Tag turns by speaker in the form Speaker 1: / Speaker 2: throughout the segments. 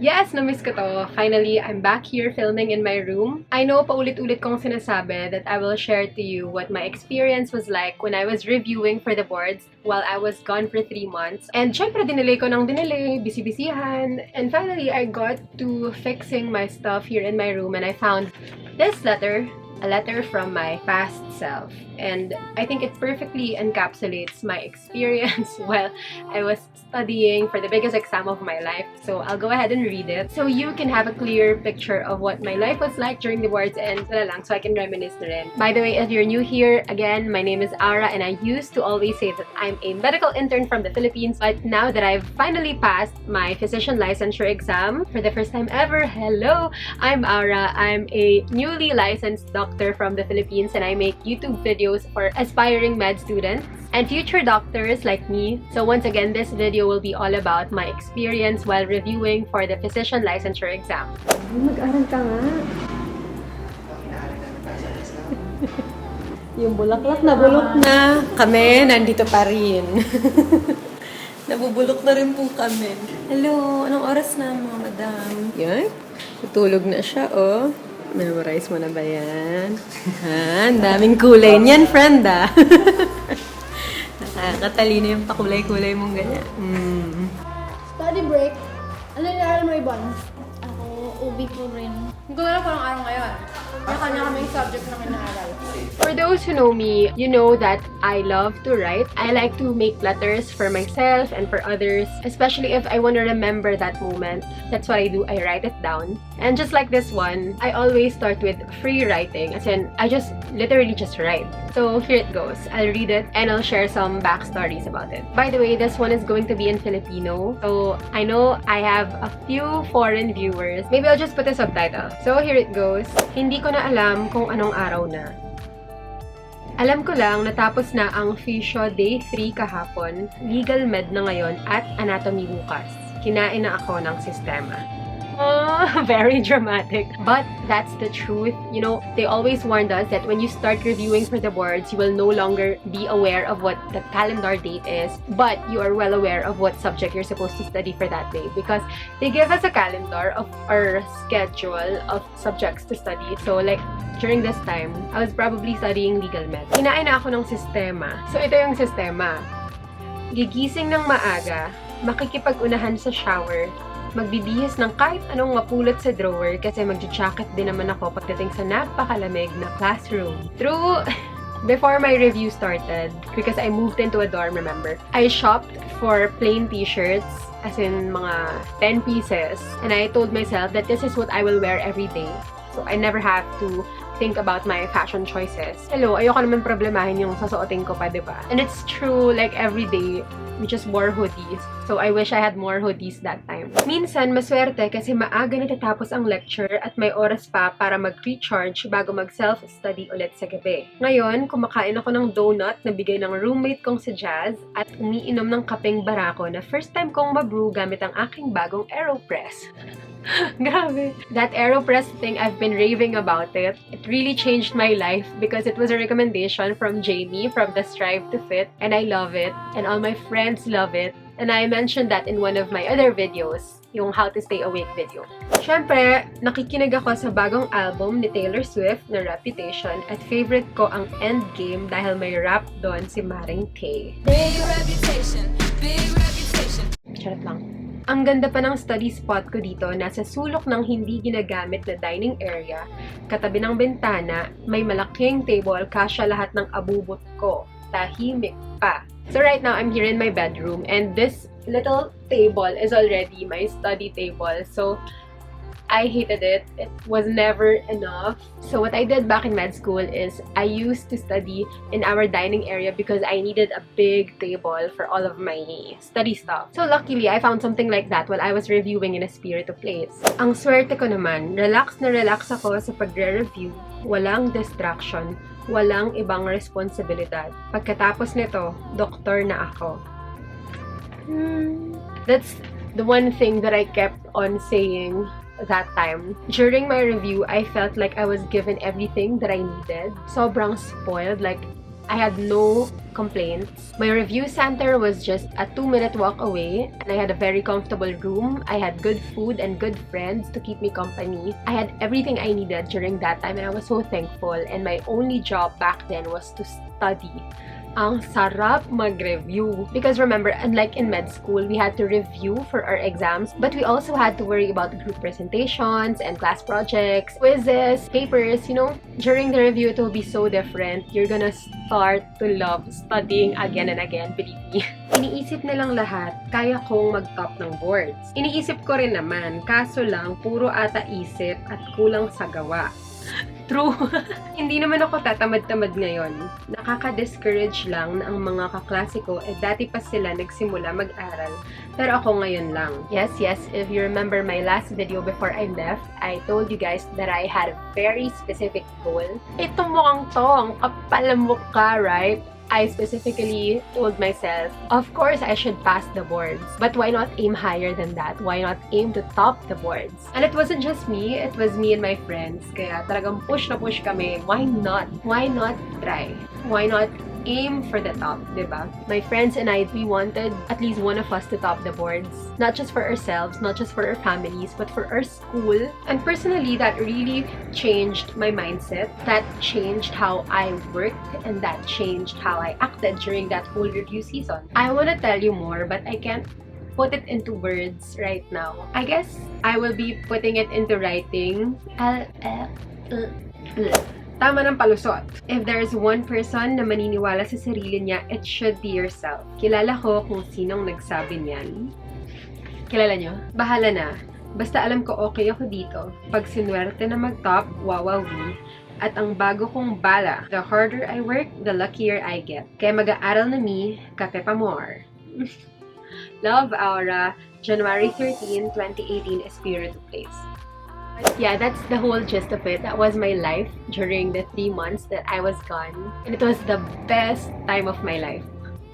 Speaker 1: Yes, na-miss ko to. Finally, I'm back here filming in my room. I know paulit-ulit kong sinasabi that I will share to you what my experience was like when I was reviewing for the boards while I was gone for 3 months. And syempre, dinelay ko ng dinelay, busy-busyhan. And finally, I got to fixing my stuff here in my room and I found this letter. A letter from my past self. And I think it perfectly encapsulates my experience while I was studying for the biggest exam of my life. So I'll go ahead and read it so you can have a clear picture of what my life was like during the boards and lang, so I can reminisce na rin. By the way, if you're new here, again, my name is Aura and I used to always say that I'm a medical intern from the Philippines. But now that I've finally passed my physician licensure exam for the first time ever, hello! I'm Aura. I'm a newly licensed doctor from the Philippines and I make YouTube videos for aspiring med students and future doctors like me. So once again, this video will be all about my experience while reviewing for the physician licensure exam. Mag-aral ka nga. Yung bulaklak na bulok na. Kami, nandito pa rin. Nabubulok na rin po kami. Hello, anong oras na mga madam? Yan, tutulog na siya, oh. Memorize mo na ba yan? Ha, ang daming kulay niyan, friend, ah. Nakatalino yung pakulay-kulay mong ganyan.
Speaker 2: Study break. Ano yung mo ibon?
Speaker 3: Ako, ubi ko rin.
Speaker 2: Hindi ko alam kung anong araw ngayon. Kanya kami yung subject na kinaaral.
Speaker 1: For those who know me, you know that I love to write. I like to make letters for myself and for others, especially if I want to remember that moment. That's what I do. I write it down. And just like this one, I always start with free writing, as in, I just literally just write. So here it goes. I'll read it and I'll share some backstories about it. By the way, this one is going to be in Filipino. So I know I have a few foreign viewers. Maybe I'll just put a subtitle. So here it goes. Hindi ko na alam kung anong araw na. Alam ko lang natapos na ang Physio Day 3 kahapon, Legal Med na ngayon at Anatomy bukas. Kinain na ako ng sistema. Oh, very dramatic. But that's the truth. You know, they always warned us that when you start reviewing for the boards, you will no longer be aware of what the calendar date is, but you are well aware of what subject you're supposed to study for that day because they give us a calendar of our schedule of subjects to study. So like, during this time, I was probably studying legal med. Kinain na ako ng sistema. So ito yung sistema. Gigising ng maaga, makikipag-unahan sa shower, magbibihis ng kahit anong mapulot sa drawer kasi magja-jacket din naman ako pagdating sa napakalamig na classroom. True! Before my review started, because I moved into a dorm, remember, I shopped for plain t-shirts, as in mga 10 pieces, and I told myself that this is what I will wear every day. So I never have to think about my fashion choices. Hello, ayoko naman problemahin yung sasuotin ko pa, diba? And it's true, like every day, we just wore hoodies. So I wish I had more hoodies that time. Minsan, maswerte kasi maaga natatapos ang lecture at may oras pa para mag-recharge bago mag-self-study ulit sa gabi. Ngayon, kumakain ako ng donut na bigay ng roommate kong si Jazz at umiinom ng kapeng barako na first time kong ma-brew gamit ang aking bagong AeroPress. Grabe. That AeroPress thing, I've been raving about it. It really changed my life because it was a recommendation from Jamie from the Strive to Fit and I love it and all my friends love it. And I mentioned that in one of my other videos, yung How to Stay Awake video. Siyempre, nakikinig ako sa bagong album ni Taylor Swift na Reputation at favorite ko ang Endgame dahil may rap doon si Maring Tay.
Speaker 4: Big reputation, big reputation.
Speaker 1: Charot lang. Ang ganda pa ng study spot ko dito, nasa sulok ng hindi ginagamit na dining area, katabi ng bintana, may malaking table, kasya lahat ng abubot ko. Tahimik pa. So right now, I'm here in my bedroom and this little table is already my study table. So I hated it. It was never enough. So what I did back in med school is I used to study in our dining area because I needed a big table for all of my study stuff. So luckily, I found something like that while I was reviewing in a spirited place. Ang swerte ko naman, relax na relax ako sa pagre-review. Walang distraction. Walang ibang responsibilidad. Pagkatapos nito, doktor na ako. That's the one thing that I kept on saying that time. During my review, I felt like I was given everything that I needed. Sobrang spoiled. Like, I had no complaints. My review center was just a 2-minute walk away, and I had a very comfortable room. I had good food and good friends to keep me company. I had everything I needed during that time, and I was so thankful. And my only job back then was to study. Ang sarap mag-review. Because remember, unlike in med school, we had to review for our exams, but we also had to worry about group presentations and class projects, quizzes, papers, you know. During the review, it will be so different. You're gonna start to love studying again and again, believe me. Iniisip nilang lahat, kaya kong mag-top ng boards. Iniisip ko rin naman, kaso lang, puro ata isip at kulang sa gawa. True. Hindi naman ako tatamad-tamad ngayon. Nakaka-discourage lang na ang mga kaklase ko dati pa sila nagsimula mag-aral. Pero ako ngayon lang. Yes, if you remember my last video before I left, I told you guys that I had a very specific goal. Ito mukhang to, ang kapal ng mukha, right? I specifically told myself, of course I should pass the boards, but why not aim higher than that? Why not aim to top the boards? And it wasn't just me, it was me and my friends. Kaya talagang push na push kami. Why not? Why not try? Why not aim for the top, diba? My friends and I, we wanted at least one of us to top the boards. Not just for ourselves, not just for our families, but for our school. And personally, that really changed my mindset. That changed how I worked, and that changed how I acted during that whole review season. I want to tell you more, but I can't put it into words right now. I guess I will be putting it into writing. Tama ng palusot. If there's one person na maniniwala sa sarili niya, it should be yourself. Kilala ko kung sinong nagsabi niyan. Kilala nyo? Bahala na. Basta alam ko okay ako dito. Pag sinwerte na mag-top, wawawi. At ang bago kong bala, the harder I work, the luckier I get. Kaya mag-aaral na me, kape pa more. Love, Aura, January 13, 2018, Espiritu Place. Yeah, that's the whole gist of it. That was my life during the 3 months that I was gone. And it was the best time of my life.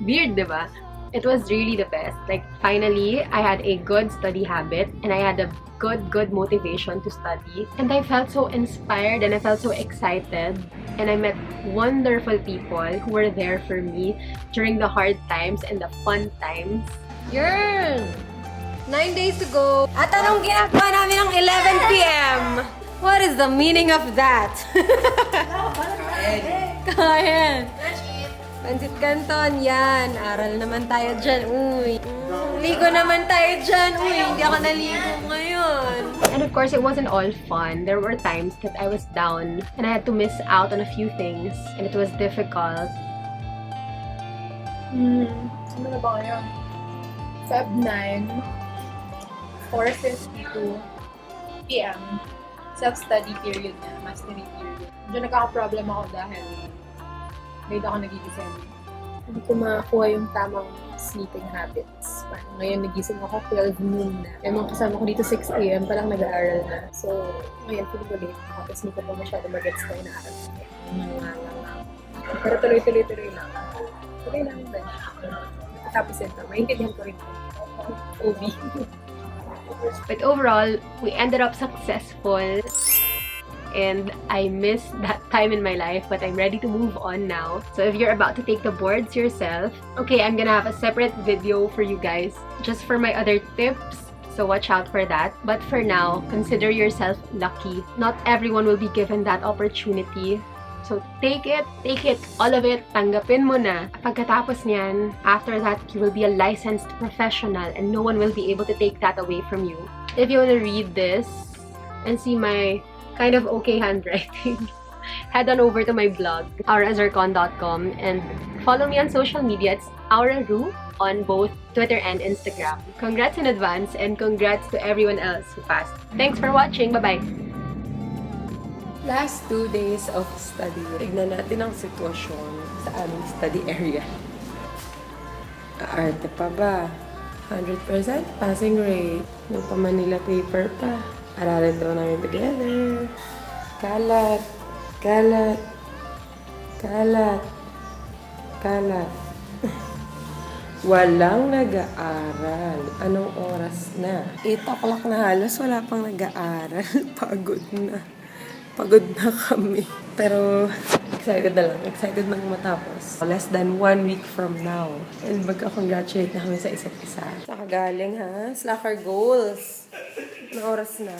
Speaker 1: Weird, diba? It was really the best. Like, finally, I had a good study habit and I had a good motivation to study. And I felt so inspired and I felt so excited. And I met wonderful people who were there for me during the hard times and the fun times.
Speaker 2: Yearn! 9 days to go. At anong ginagawa namin ng 11 p.m.? What is the meaning of that? Kain! Pansit Canton, yan. Aral naman tayo dyan, uy. Ligo naman tayo dyan, uy. Hindi ako naligo ngayon.
Speaker 1: And of course, it wasn't all fun. There were times that I was down and I had to miss out on a few things. And it was difficult.
Speaker 2: Ano na ba ngayon? Feb 9. 4:52 p.m. Self-study period na, mastery period. Diyan nagkaka-problem ako dahil late ako nagigising. Hindi ko makakuha yung tamang sleeping habits. Ngayon nagising ako 12 noon na. Yung mga kasama ko dito 6 a.m. palang nag-aaral na. So, ngayon feeling ko late ako. Tapos hindi ko pa masyado mag-gets na inaaral. Pero tuloy-tuloy lang. Tuloy lang din. Tapos ito, maintindihan ko rin ito. OB.
Speaker 1: But overall, we ended up successful. And I missed that time in my life, but I'm ready to move on now. So if you're about to take the boards yourself, okay, I'm gonna have a separate video for you guys just for my other tips. So watch out for that. But for now, consider yourself lucky. Not everyone will be given that opportunity. So take it, all of it, tanggapin mo na. Pagkatapos niyan, after that, you will be a licensed professional and no one will be able to take that away from you. If you want to read this and see my kind of okay handwriting, head on over to my blog, aurazarcon.com, and follow me on social media. It's auraru on both Twitter and Instagram. Congrats in advance and congrats to everyone else who passed. Thanks for watching. Bye-bye!
Speaker 5: Last 2 days of study. Tignan natin ang sitwasyon sa aming study area. Arte pa ba? 100% passing rate. Yung pa Manila paper pa. Aralin daw namin together. Kalat. Kalat. Kalat. Kalat. Walang nag-aaral. Anong oras na? 8 o'clock na halos. Wala pang nag-aaral. Pagod na. Pagod na kami. Pero Excited na lang. Excited nang matapos. Less than 1 week from now. And magka-congratulate na kami sa isa't isa. Saka galing ha? Slacker goals. Anong oras na?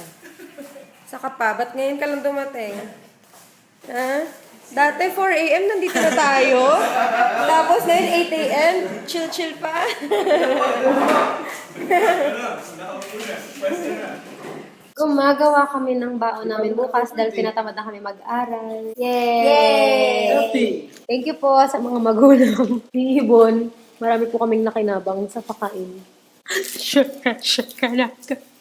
Speaker 5: Saka pa, ba't ngayon ka lang dumating? Ha? Dati 4 a.m. nandito na tayo. Tapos ngayon 8 a.m. Chill-chill pa.
Speaker 1: Gumagawa kami ng baon namin bukas dahil tinatamad na kami mag-aral. Yay! Thank you po sa mga magulang. Ibon. Marami po kaming nakinabang sa pakain. Sure ka na.